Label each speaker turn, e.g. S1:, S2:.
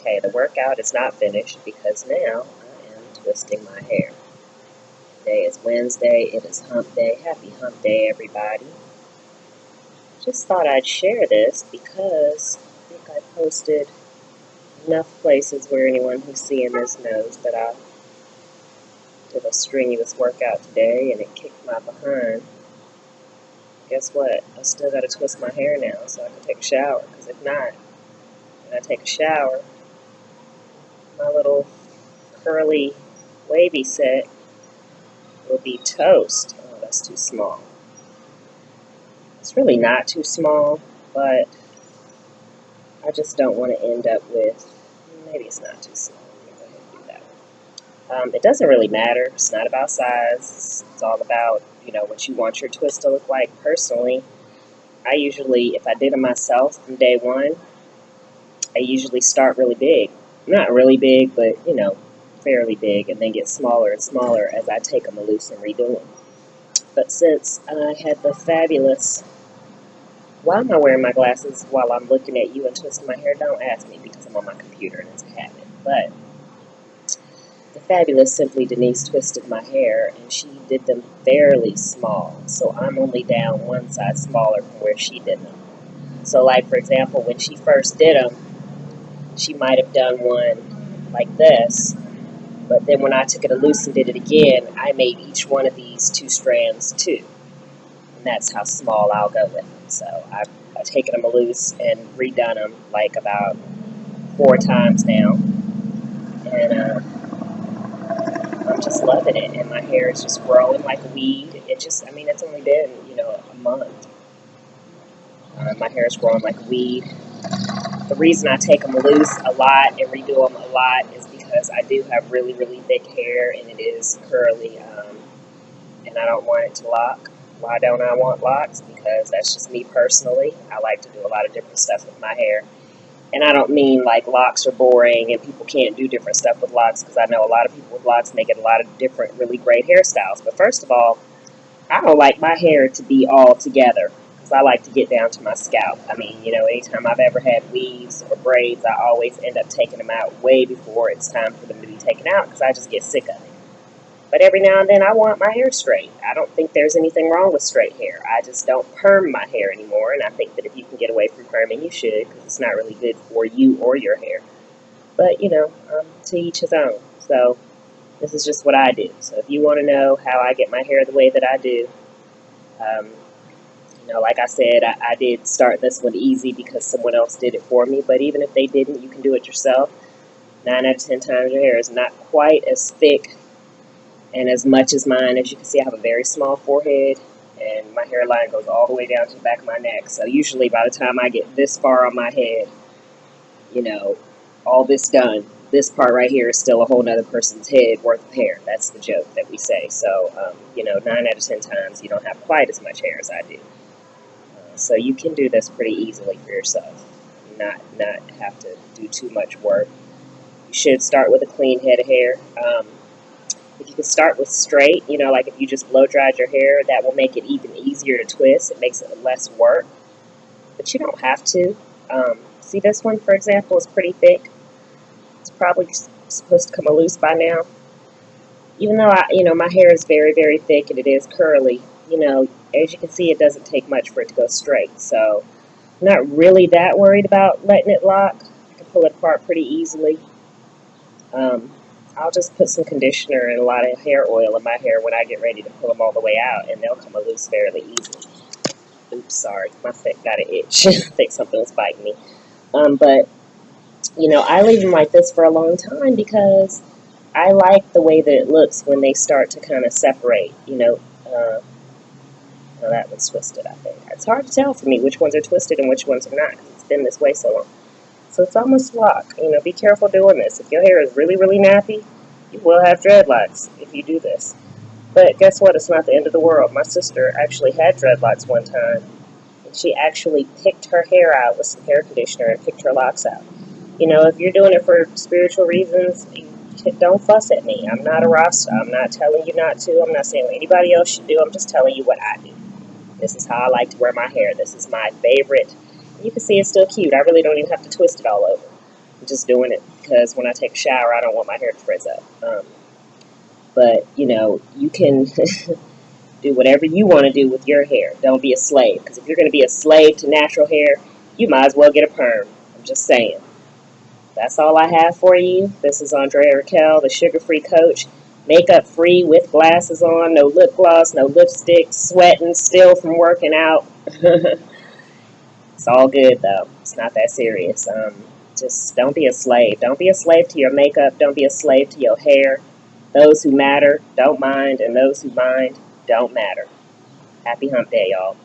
S1: Okay, the workout is not finished because now I am twisting my hair. Today is Wednesday. It is hump day. Happy hump day, everybody. Just thought I'd share this because I think I posted enough places where anyone who's seeing this knows that I did a strenuous workout today and it kicked my behind. Guess what? I still got to twist my hair now so I can take a shower, because if not, when I take a shower, my little curly wavy set will be toast. Oh, that's too small. It's really not too small, but I just don't want to end up with, maybe it's not too small. Let me go ahead and do that one. It doesn't really matter. It's not about size. It's all about, what you want your twist to look like. Personally, I usually, if I did it myself from day one, I usually start really big. Not really big, but, fairly big, and then get smaller and smaller as I take them loose and redo them. But since I had the fabulous, why am I wearing my glasses while I'm looking at you and twisting my hair? Don't ask me, because I'm on my computer and it's a habit. But the fabulous Simply Denise twisted my hair, and she did them fairly small. So I'm only down one size smaller from where she did them. So, like, for example, when she first did them, she might have done one like this. But then when I took it loose and did it again, I made each one of these 2 strands 2. And that's how small I'll go with them. So I've taken them loose and redone them like about 4 times now. And I'm just loving it. And my hair is just growing like a weed. It's only been, a month. My hair is growing like a weed. The reason I take them loose a lot and redo them a lot is because I do have really, really thick hair, and it is curly, and I don't want it to lock. Why don't I want locks? Because that's just me personally. I like to do a lot of different stuff with my hair. And I don't mean like locks are boring and people can't do different stuff with locks, because I know a lot of people with locks make it a lot of different really great hairstyles. But first of all, I don't like my hair to be all together, because I like to get down to my scalp. Anytime I've ever had weaves or braids, I always end up taking them out way before it's time for them to be taken out, because I just get sick of it. But every now and then I want my hair straight. I don't think there's anything wrong with straight hair. I just don't perm my hair anymore, and I think that if you can get away from perming, you should, because it's not really good for you or your hair. But, to each his own. So this is just what I do. So if you want to know how I get my hair the way that I do, like I said, I did start this one easy because someone else did it for me. But even if they didn't, you can do it yourself. 9 out of 10 times your hair is not quite as thick and as much as mine. As you can see, I have a very small forehead, and my hairline goes all the way down to the back of my neck. So usually by the time I get this far on my head, all this done, this part right here is still a whole nother person's head worth of hair. That's the joke that we say. So, 9 out of 10 times you don't have quite as much hair as I do. So you can do this pretty easily for yourself, not have to do too much work. You should start with a clean head of hair. If you can start with straight, like if you just blow dried your hair, that will make it even easier to twist. It makes it less work, but you don't have to. See, this one, for example, is pretty thick. It's probably supposed to come loose by now. Even though my hair is very, very thick and it is curly, as you can see, it doesn't take much for it to go straight. So I'm not really that worried about letting it lock. I can pull it apart pretty easily. I'll just put some conditioner and a lot of hair oil in my hair when I get ready to pull them all the way out, and they'll come loose fairly easily. Oops, sorry, my foot got an itch. I think something was biting me. But I leave them like this for a long time because I like the way that it looks when they start to kind of separate. That one's twisted, I think. It's hard to tell for me which ones are twisted and which ones are not, because it's been this way so long. So it's almost locked. Be careful doing this. If your hair is really, really nappy, you will have dreadlocks if you do this. But guess what? It's not the end of the world. My sister actually had dreadlocks one time, and she actually picked her hair out with some hair conditioner and picked her locks out. If you're doing it for spiritual reasons, don't fuss at me. I'm not a Rasta. I'm not telling you not to. I'm not saying what anybody else should do. I'm just telling you what I do. This is how I like to wear my hair. This is my favorite. You can see it's still cute. I really don't even have to twist it all over. I'm just doing it because when I take a shower, I don't want my hair to frizz up. But, you know, you can do whatever you want to do with your hair. Don't be a slave. Because if you're going to be a slave to natural hair, you might as well get a perm. I'm just saying. That's all I have for you. This is Andrea Raquel, the sugar-free coach. Makeup free with glasses on, no lip gloss, no lipstick, sweating still from working out. It's all good though. It's not that serious. Just don't be a slave. Don't be a slave to your makeup. Don't be a slave to your hair. Those who matter don't mind, and those who mind don't matter. Happy hump day, y'all.